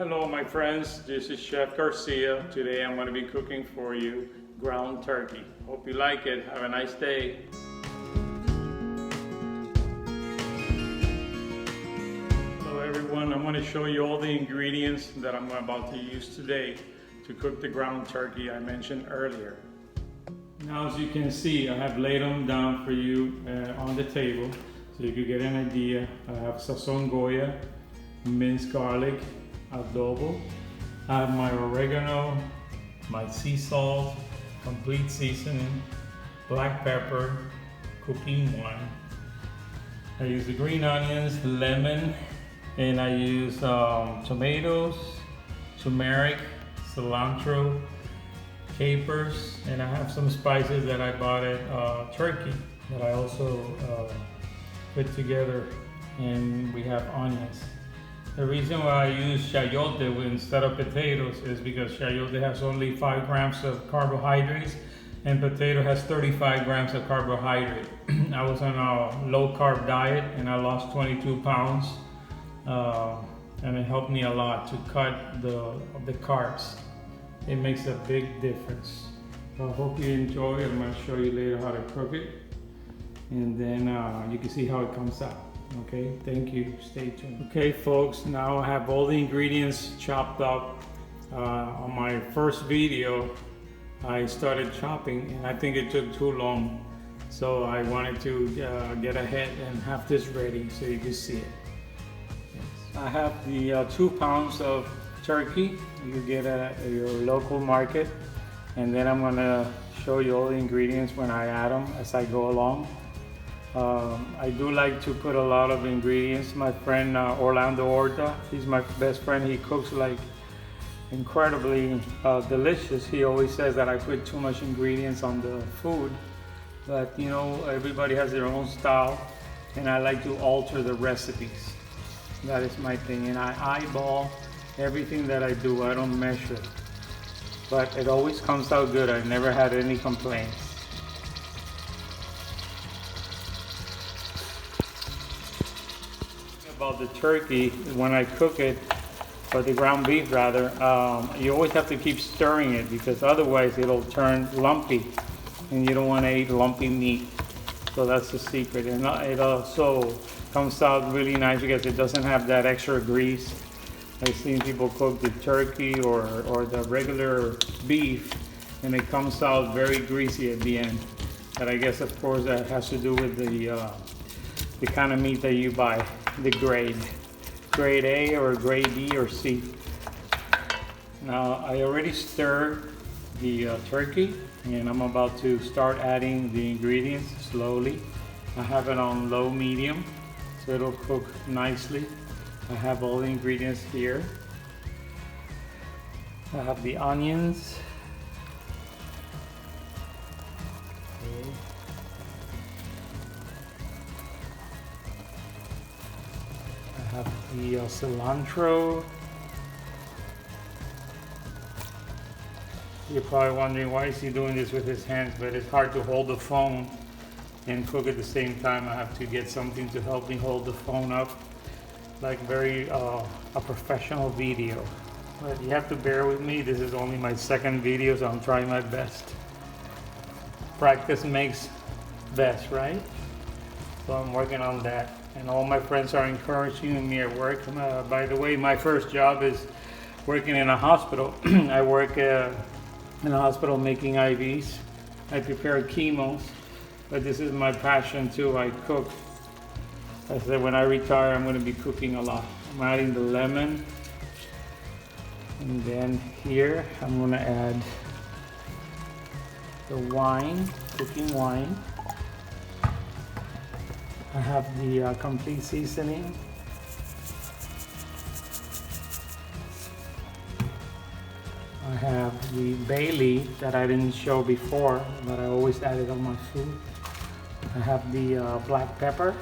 Hello my friends, this is Chef Garcia. Today I'm going to be cooking for you ground turkey. Hope you like it. Have a nice day. Hello everyone, I'm going to show you all the ingredients that I'm about to use today to cook the ground turkey I mentioned earlier. Now as you can see, I have laid them down for you on the table so you can get an idea. I have sazon Goya, minced garlic, adobo. I have my oregano, my sea salt, complete seasoning, black pepper, cooking wine. I use the green onions, lemon, and I use tomatoes, turmeric, cilantro, capers, and I have some spices that I bought at Turkey that I also put together, and we have onions. The reason why I use chayote instead of potatoes is because chayote has only 5 grams of carbohydrates and potato has 35 grams of carbohydrate. I was on a low carb diet and I lost 22 pounds and it helped me a lot to cut the carbs. It makes a big difference. So I hope you enjoy. I'm going to show you later how to cook it, and then you can see how it comes out. Okay, thank you. Stay tuned. Okay, folks, now I have all the ingredients chopped up. On my first video, I started chopping, and I think it took too long. So I wanted to get ahead and have this ready so you can see it. Yes. I have the 2 pounds of turkey you get at your local market, and then I'm gonna show you all the ingredients when I add them as I go along. I do like to put a lot of ingredients. My friend Orlando Horta, he's my best friend. He cooks like incredibly delicious. He always says that I put too much ingredients on the food, but you know, everybody has their own style, and I like to alter the recipes. That is my thing, and I eyeball everything that I do. I don't measure, but it always comes out good. I've never had any complaints. About the turkey, when I cook it, or the ground beef rather, you always have to keep stirring it because otherwise it'll turn lumpy, and you don't want to eat lumpy meat. So that's the secret, and it also comes out really nice because it doesn't have that extra grease. I've seen people cook the turkey or the regular beef, and it comes out very greasy at the end. But I guess, of course, that has to do with the kind of meat that you buy, the grade A or grade B or C. Now I already stirred the turkey, and I'm about to start adding the ingredients slowly. I have it on low medium so it'll cook nicely. I have all the ingredients here. I have the onions. Okay. I have the cilantro. You're probably wondering why is he doing this with his hands, but it's hard to hold the phone and cook at the same time. I have to get something to help me hold the phone up, like a professional video. But you have to bear with me. This is only my second video, so I'm trying my best. Practice makes best, right? So I'm working on that. And all my friends are encouraging me at work. By the way, my first job is working in a hospital. I work in a hospital making IVs. I prepare chemos, but this is my passion too. I cook. I said when I retire, I'm going to be cooking a lot. I'm adding the lemon, and then here I'm going to add the wine, cooking wine. I have the complete seasoning. I have the bay leaf that I didn't show before, but I always add it on my food. I have the black pepper.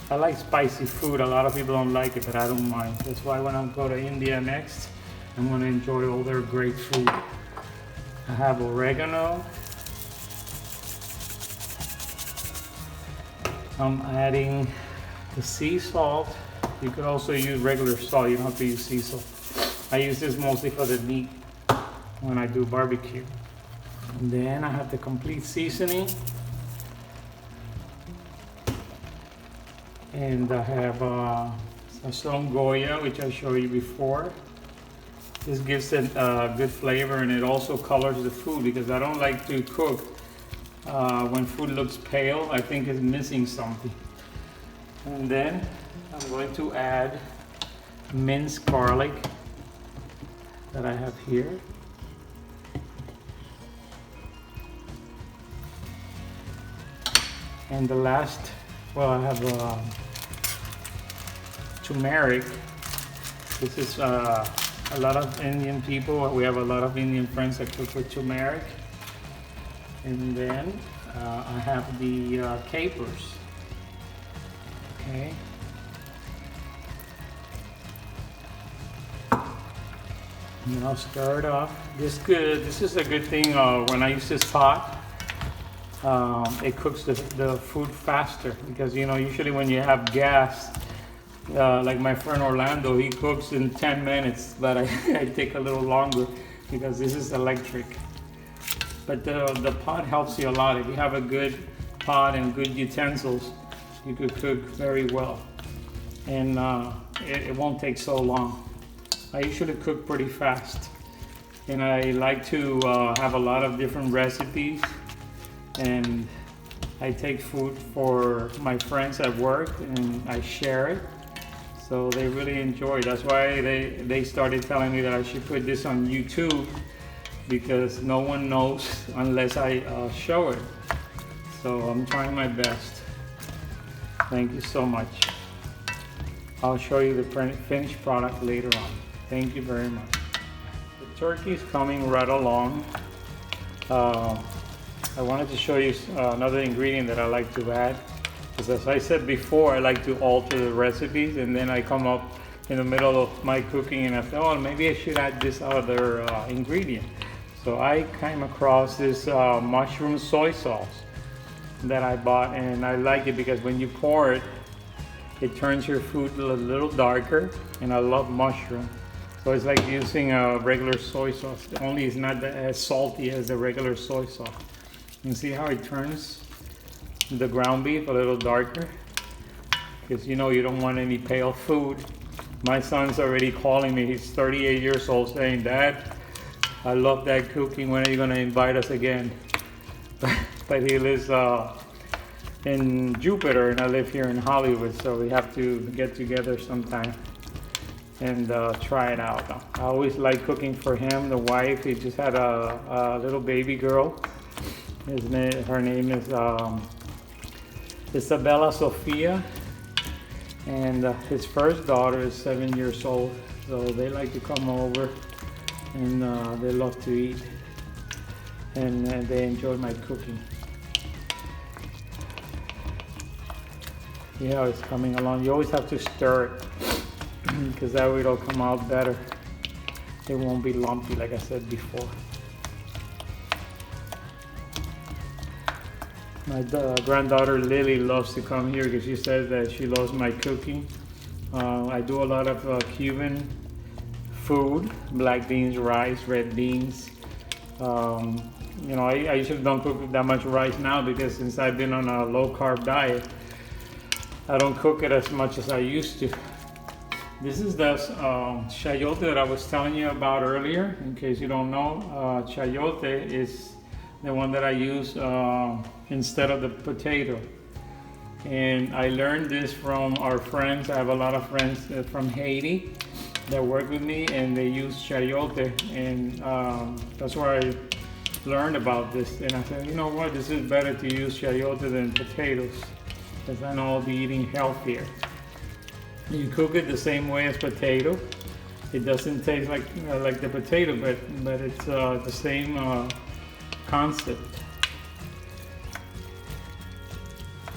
I like spicy food. A lot of people don't like it, but I don't mind. That's why when I go to India next, I'm going to enjoy all their great food. I have oregano. I'm adding the sea salt You could also use regular salt, you don't have to use sea salt. I use this mostly for the meat when I do barbecue. And then I have the complete seasoning. And I have Sazón Goya, which I showed you before. This gives it a good flavor, and it also colors the food, because I don't like to cook when food looks pale. I think it's missing something. And then I'm going to add minced garlic that I have here. And the last, well, I have turmeric. This is a lot of Indian people. We have a lot of Indian friends that cook with turmeric. And then I have the capers. Okay. And I'll stir it up. This is a good thing when I use this pot. It cooks the food faster, because you know, usually when you have gas, like my friend Orlando, he cooks in 10 minutes, but I take a little longer because this is electric. But the pot helps you a lot. If you have a good pot and good utensils, you could cook very well, and it won't take so long. I usually cook pretty fast, and I like to have a lot of different recipes, and I take food for my friends at work and I share it, so they really enjoy it. That's why they started telling me that I should put this on YouTube, because no one knows unless I show it. So I'm trying my best. Thank you so much. I'll show you the finished product later on. Thank you very much. The turkey is coming right along. I wanted to show you another ingredient that I like to add. Because as I said before, I like to alter the recipes, and then I come up in the middle of my cooking and I thought, oh, maybe I should add this other ingredient. So I came across this mushroom soy sauce that I bought, and I like it because when you pour it, it turns your food a little darker, and I love mushroom. So it's like using a regular soy sauce, only it's not as salty as the regular soy sauce. You see how it turns the ground beef a little darker? Because you know, you don't want any pale food. My son's already calling me, he's 38 years old, saying, Dad, I love that cooking, when are you going to invite us again? But he lives in Jupiter and I live here in Hollywood, so we have to get together sometime and try it out. I always like cooking for him. The wife, he just had a little baby girl. Her name is Isabella Sofia, and his first daughter is 7 years old, so they like to come over, and they love to eat, and they enjoy my cooking. Yeah, it's coming along. You always have to stir it because that way it'll come out better. It won't be lumpy like I said before. My granddaughter Lily loves to come here because she says that she loves my cooking. I do a lot of Cuban food, black beans, rice, red beans. You know, I usually don't cook that much rice now because since I've been on a low carb diet, I don't cook it as much as I used to. This is the chayote that I was telling you about earlier. In case you don't know, chayote is the one that I use instead of the potato. And I learned this from our friends. I have a lot of friends from Haiti that work with me, and they use chayote, and that's where I learned about this. And I said, you know what, this is better to use chayote than potatoes, because then I'll be eating healthier. You cook it the same way as potato. It doesn't taste like the potato, but it's the same concept.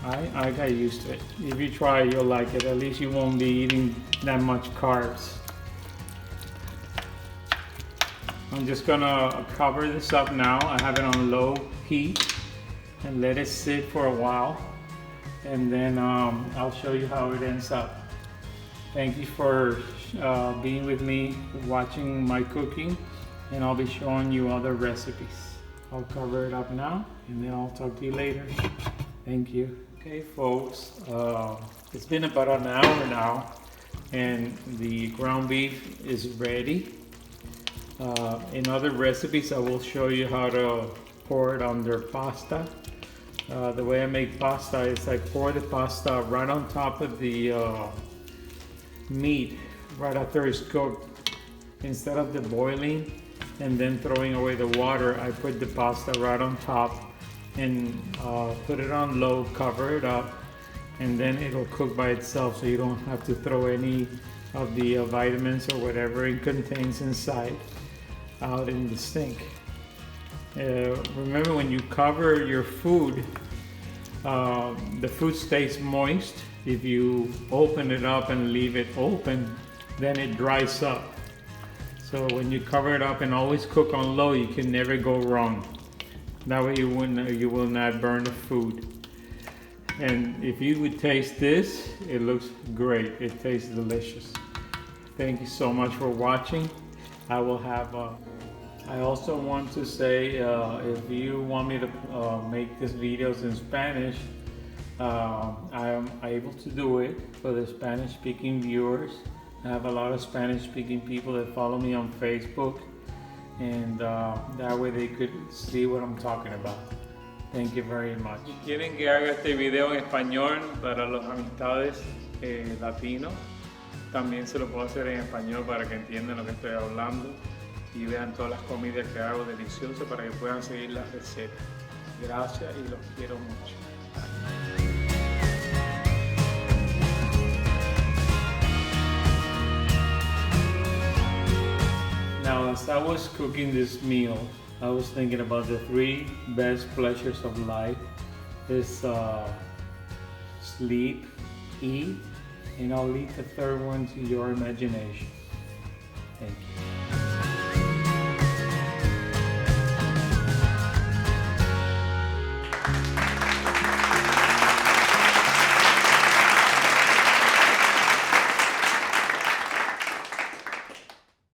I got used to it. If you try it, you'll like it. At least you won't be eating that much carbs. I'm just gonna cover this up now. I have it on low heat and let it sit for a while, and then I'll show you how it ends up. Thank you for being with me, watching my cooking, and I'll be showing you other recipes. I'll cover it up now, and then I'll talk to you later. Thank you. Okay, folks, it's been about an hour now, and the ground beef is ready. In other recipes, I will show you how to pour it on their pasta. The way I make pasta is I pour the pasta right on top of the meat right after it's cooked. Instead of the boiling and then throwing away the water, I put the pasta right on top and put it on low, cover it up, and then it'll cook by itself, so you don't have to throw any of the vitamins or whatever it contains inside out in the sink. Remember, when you cover your food, the food stays moist. If you open it up and leave it open, then it dries up. So when you cover it up and always cook on low, you can never go wrong. That way you will not burn the food. And if you would taste this, it looks great. It tastes delicious. Thank you so much for watching. I also want to say, if you want me to make these videos in Spanish, I am able to do it for the Spanish-speaking viewers. I have a lot of Spanish-speaking people that follow me on Facebook, and that way they could see what I'm talking about. Thank you very much. Si quieren que haga este video en español para los amistades latinos, también se lo puedo hacer en español para que entiendan lo que estoy hablando y vean todas las comidas que hago deliciosas para que puedan seguir las recetas. Gracias y los quiero mucho. Now, as I was cooking this meal, I was thinking about the 3 best pleasures of life. Is sleep, eat, and I'll leave the 3rd one to your imagination. Thank you.